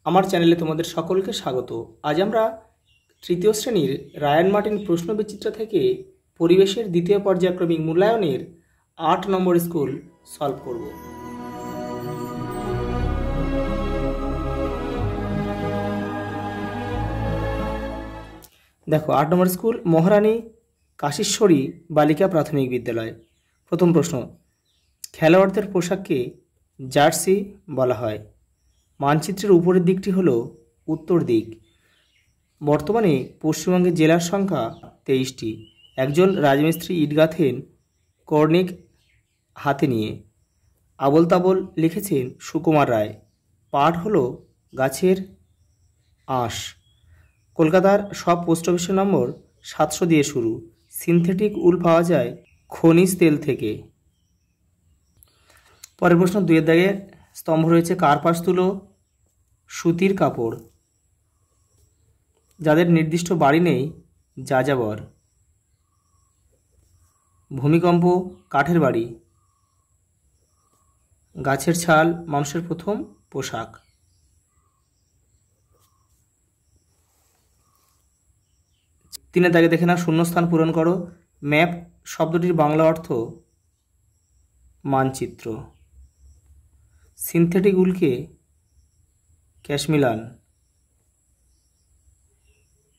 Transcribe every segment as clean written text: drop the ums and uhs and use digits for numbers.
আমার চ্যানেলে তোমাদের সকলকে স্বাগত। আজ আমরা তৃতীয় শ্রেণীর রায়ান মার্টিন প্রশ্নবিচিত্রা থেকে পরিবেশের দ্বিতীয় পর্যায়ক্রমিক মূল্যায়নের ৮ নম্বর স্কুল সলভ করব। দেখো, ৮ নম্বর স্কুল মহারানী কাশীশ্বরী বালিকা প্রাথমিক বিদ্যালয়। প্রথম প্রশ্ন, খেলোয়াড়দের পোশাককে জার্সি বলা হয়। মানচিত্রের উপরের দিকটি হলো উত্তর দিক। বর্তমানে পশ্চিমবঙ্গের জেলার সংখ্যা 23টি। একজন রাজমিস্ত্রি ইট গাঁথেন কর্নিক হাতে নিয়ে। আবল তাবল লিখেছেন সুকুমার রায়। পাঠ হলো গাছের আঁশ। কলকাতার সব পোস্ট অফিসের নম্বর 700 দিয়ে শুরু। সিনথেটিক উল পাওয়া যায় খনিজ তেল থেকে। পরের প্রশ্ন, 2 দাগে স্তম্ভ রয়েছে। কার্পাস তুলো সুতির কাপড়। যাদের নির্দিষ্ট বাড়ি নেই যাযাবর। ভূমিকম্প কাঠের বাড়ি। গাছের ছাল মানুষের প্রথম পোশাক। তিনের দাগে দেখে না, শূন্যস্থান পূরণ করো। ম্যাপ শব্দটির বাংলা অর্থ মানচিত্র। সিনথেটিক উলকে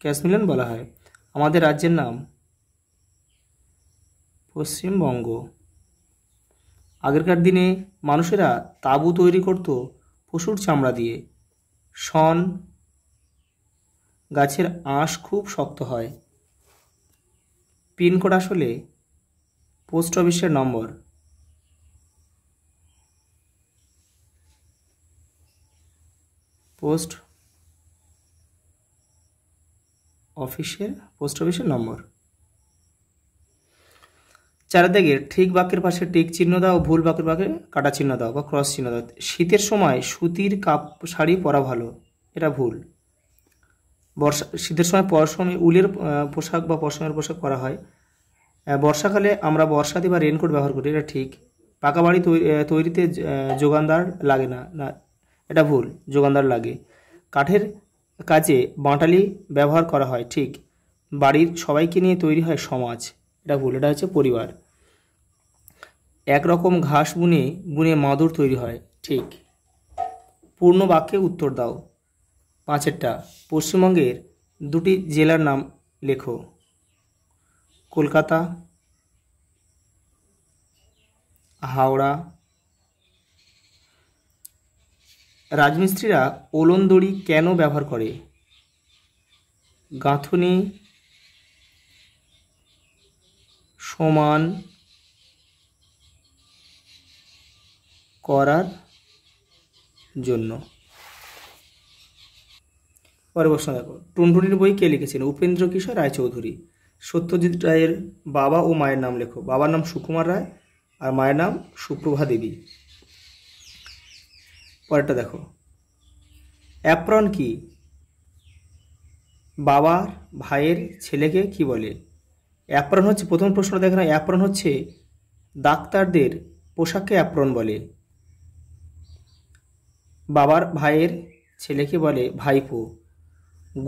ক্যাশমিলান বলা হয়। আমাদের রাজ্যের নাম পশ্চিমবঙ্গ। আগেরকার দিনে মানুষেরা তাঁবু তৈরি করত পশুর চামড়া দিয়ে। শন গাছের আঁশ খুব শক্ত হয়। পিনকোড আসলে পোস্ট অফিসের নম্বর। পোস্ট অফিসের নম্বর। 4 দাগের ঠিক বাক্যের পাশে টিক চিহ্ন দাও, ভুল বাক্যের পাশে কাটা চিহ্ন দাও বা ক্রস চিহ্ন দাও। শীতের সময় সুতির শাড়ি পরা ভালো, এটা ভুল। শীতের সময় পশমে উলের পোশাক বা পশমের পোশাক পরা হয়। বর্ষাকালে আমরা বর্ষাতি বা রেনকোট ব্যবহার করি, এটা ঠিক। পাকা বাড়ি তৈরিতে যোগানদার লাগে না, এটা ভুল, যোগানদার লাগে। কাঠের কাজে বাঁটালি ব্যবহার করা হয়, ঠিক। বাড়ির সবাইকে নিয়ে তৈরি হয় সমাজ, এটা ভুল, এটা হচ্ছে পরিবার। একরকম ঘাস বুনে বুনে মাদুর তৈরি হয়, ঠিক। পূর্ণ বাক্যে উত্তর দাও। 5টা পশ্চিমবঙ্গের 2টি জেলার নাম লেখো। কলকাতা, হাওড়া। রাজমিস্ত্রিরা ওলন দড়ি কেন ব্যবহার করে? গাঁথুনি সমান করার জন্য। পরের প্রশ্ন দেখো, টুনটুনির বই কে লিখেছেন? উপেন্দ্র কিশোর রায়চৌধুরী। সত্যজিৎ রায়ের বাবা ও মায়ের নাম লেখো। বাবার নাম সুকুমার রায় আর মায়ের নাম সুপ্রভা দেবী। পরেরটা দেখো, অ্যাপ্রন কি? বাবার ভাইয়ের ছেলেকে কি বলে? অ্যাপ্রন হচ্ছে, প্রথম প্রশ্ন দেখো না, অ্যাপ্রন হচ্ছে ডাক্তারদের পোশাককে অ্যাপ্রন বলে। বাবার ভাইয়ের ছেলেকে বলে ভাইপো।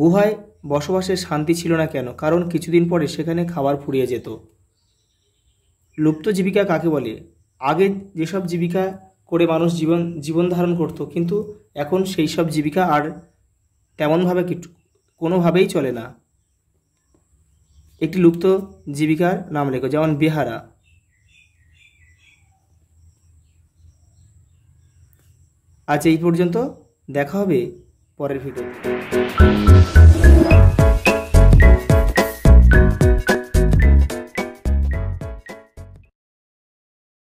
গুহায় বসবাসের শান্তি ছিল না কেন? কারণ কিছুদিন পরে সেখানে খাবার ফুরিয়ে যেত। লুপ্ত জীবিকা কাকে বলে? আগে যেসব জীবিকা করে মানুষ জীবন ধারণ করত, কিন্তু এখন সেই সব জীবিকা আর তেমনভাবে কোনোভাবেই চলে না। একটি লুপ্ত জীবিকার নাম লেখো, যেমন বেহারা। আজ এই পর্যন্ত, দেখা হবে পরের ভিডিওতে।